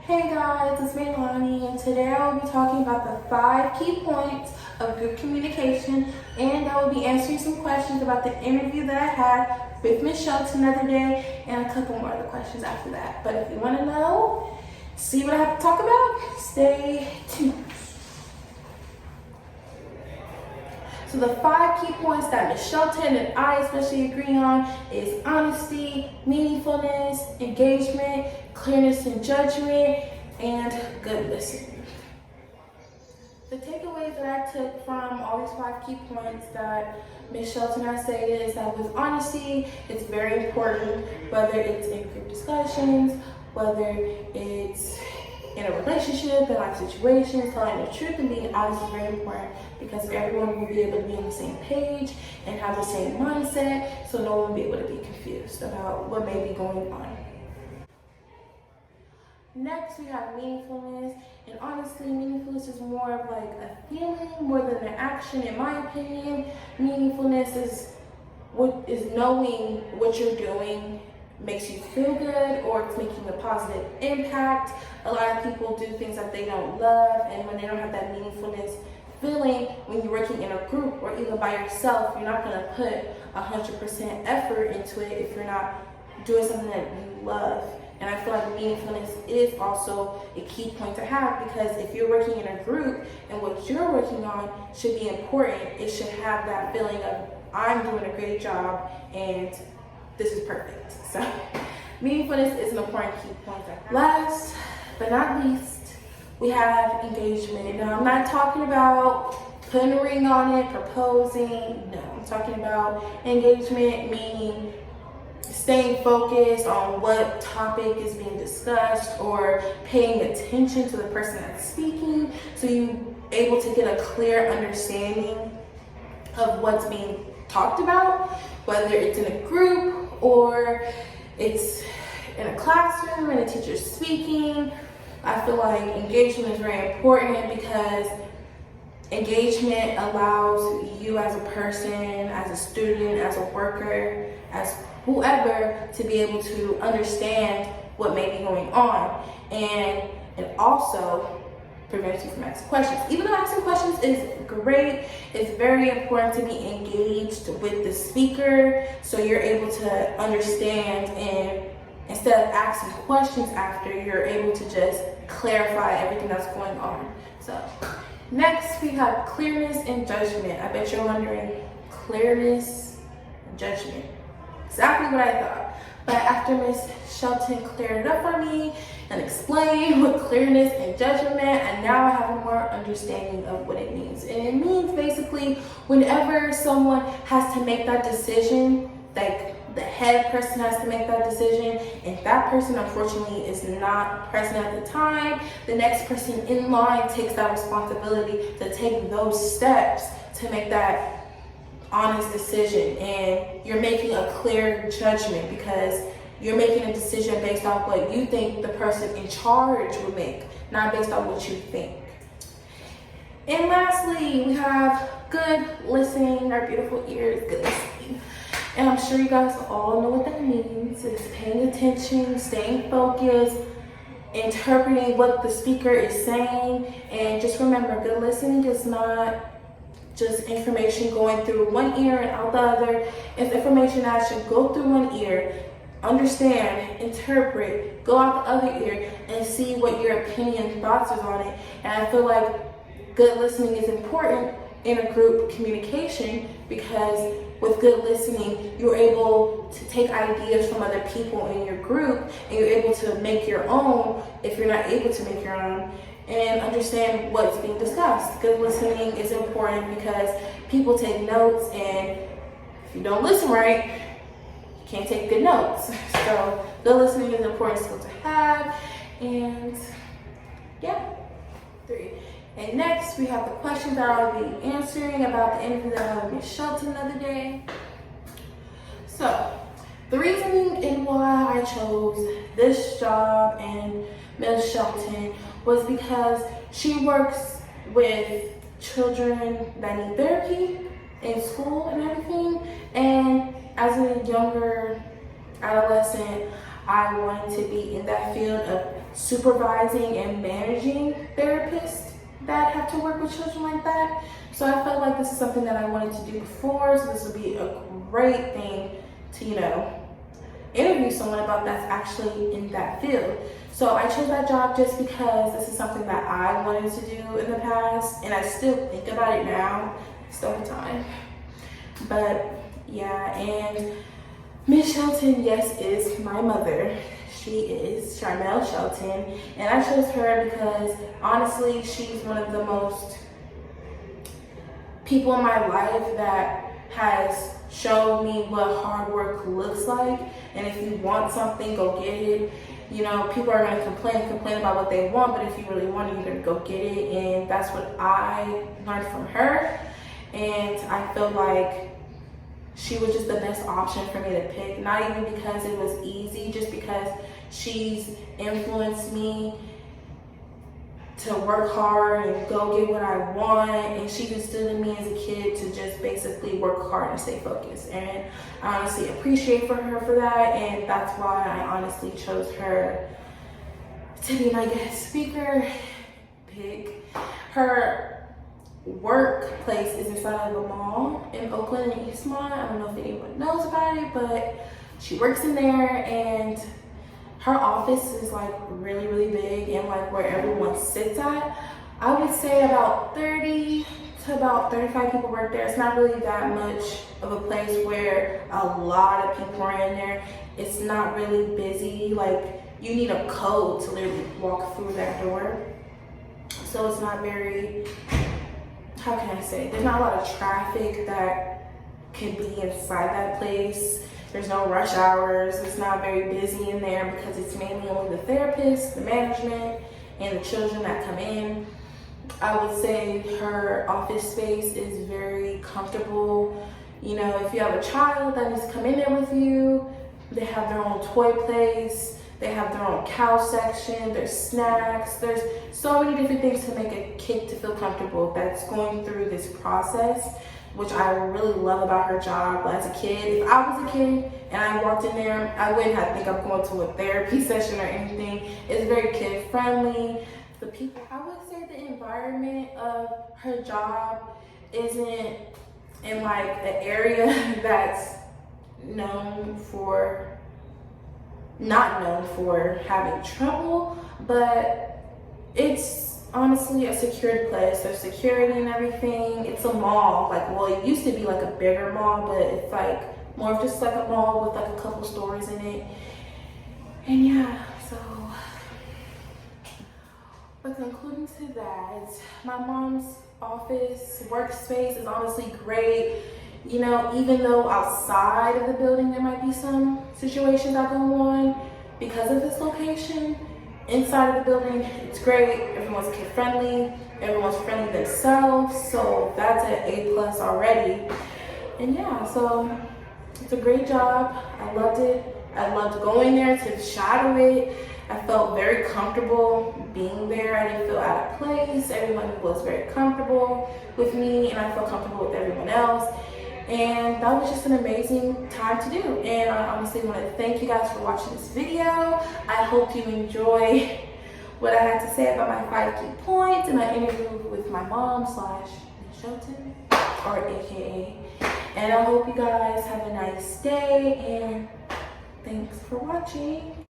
Hey guys, it's mei-lani, and today I will be talking about the 5 key points of good communication, and I will be answering some questions about the interview that I had with Miss Shelton the other day, and a couple more other questions after that. But if you want to know, see what I have to talk about, stay tuned. So the 5 key points that Ms. Shelton and I especially agree on is honesty, meaningfulness, engagement, clearness in judgment, and good listening. The takeaways that I took from all these 5 key points that Ms. Shelton has said is that with honesty, it's very important, whether it's in group discussions, whether it's in a relationship, in life situations, telling the truth and being honest is very important because everyone will be able to be on the same page and have the same mindset, so no one will be able to be confused about what may be going on. Next, we have meaningfulness, and honestly, meaningfulness is more of like a feeling more than an action, in my opinion. Meaningfulness is knowing what you're doing makes you feel good, or it's making a positive impact. A lot of people do things that they don't love, and when they don't have that meaningfulness feeling, when you're working in a group or even by yourself, you're not going to put 100% effort into it if you're not doing something that you love. And I feel like meaningfulness is also a key point to have, because if you're working in a group and what you're working on should be important, it should have that feeling of, I'm doing a great job and this is perfect. So meaningfulness is an important key point. Last but not least, we have engagement. Now, I'm not talking about putting a ring on it, proposing. No, I'm talking about engagement, meaning staying focused on what topic is being discussed or paying attention to the person that's speaking, so you're able to get a clear understanding of what's being talked about, whether it's in a group or it's in a classroom and a teacher's speaking. I feel like engagement is very important because engagement allows you as a person, as a student, as a worker, as whoever, to be able to understand what may be going on, and it also prevents you from asking questions. Even though asking questions is great, it's very important to be engaged with the speaker so you're able to understand, and instead of asking questions after, you're able to just clarify everything that's going on. So next, we have clearness and judgment. I bet you're wondering, clearness and judgment. Exactly what I thought. But after Ms. Shelton cleared it up for me and explained what clearness and judgment meant, and now I have a more understanding of what it means. And it means basically whenever someone has to make that decision, like the head person has to make that decision, and that person unfortunately is not present at the time, the next person in line takes that responsibility to take those steps to make that honest decision, and you're making a clear judgment because you're making a decision based off what you think the person in charge would make, not based on what you think. And lastly, we have good listening, our beautiful ears, good listening. And I'm sure you guys all know what that means. It's paying attention, staying focused, interpreting what the speaker is saying, and just remember, good listening is not just information going through one ear and out the other. It's information that should go through one ear, understand, interpret, go out the other ear, and see what your opinion, thoughts is on it. And I feel like good listening is important in a group communication, because with good listening, you're able to take ideas from other people in your group, and you're able to make your own if you're not able to make your own, and understand what's being discussed. Good listening is important because people take notes, and if you don't listen right, you can't take good notes. So good listening is an important skill to have. And yeah, 3. And next, we have the questions that I'll be answering about the interview that I had with Ms. Shelton the other day. So the reasoning in why I chose this job and Ms. Shelton was because she works with children that need therapy in school and everything. And as a younger adolescent, I wanted to be in that field of supervising and managing therapists that have to work with children like that. So I felt like this is something that I wanted to do before, so this would be a great thing to, interview someone about that's actually in that field. So I chose that job just because this is something that I wanted to do in the past, and I still think about it now. Still have time. But yeah, and Miss Shelton, yes, is my mother. She is Charmel Shelton, and I chose her because honestly, she's one of the most people in my life that has shown me what hard work looks like. And if you want something, go get it. People are gonna complain about what they want, but if you really want it, you're gonna go get it. And that's what I learned from her. And I feel like she was just the best option for me to pick, not even because it was easy, just because she's influenced me to work hard and go get what I want, and she instilled in me as a kid to just basically work hard and stay focused. And I honestly appreciate her for that, and that's why I honestly chose her to be my guest speaker pick. Her workplace is inside of a mall in Oakland and Eastmont. I don't know if anyone knows about it, but she works in there, and her office is like really, really big, and like where everyone sits at, I would say about 30 to about 35 people work there. It's not really that much of a place where a lot of people are in there. It's not really busy. Like, you need a code to literally walk through that door. So it's not very, how can I say, there's not a lot of traffic that can be inside that place. There's no rush hours. It's not very busy in there because it's mainly only the therapists, the management, and the children that come in. I would say her office space is very comfortable. If you have a child that needs to come in there with you, they have their own toy place. They have their own couch section. There's snacks. There's so many different things to make a kid to feel comfortable that's going through this process, which I really love about her job. As a kid, if I was a kid and I walked in there, I wouldn't have to think I'm going to a therapy session or anything. It's very kid friendly. The people, I would say the environment of her job isn't in like an area that's not known for having trouble, but it's honestly a secured place. There's security and everything. It's a mall. It used to be like a bigger mall, but it's like more of just like a mall with like a couple stores in it. And yeah, so but concluding to that, my mom's office workspace is honestly great. Even though outside of the building there might be some situations that go on because of this location, inside of the building, it's great. Everyone's kid friendly. Everyone's friendly themselves. So that's an A+ already. And yeah, so it's a great job. I loved it. I loved going there to shadow it. I felt very comfortable being there. I didn't feel out of place. Everyone was very comfortable with me, and I felt comfortable with everyone else. And that was just an amazing time to do. And I honestly want to thank you guys for watching this video. I hope you enjoy what I had to say about my 5 key points in my interview with my mom / Shelton, or AKA. And I hope you guys have a nice day, and thanks for watching.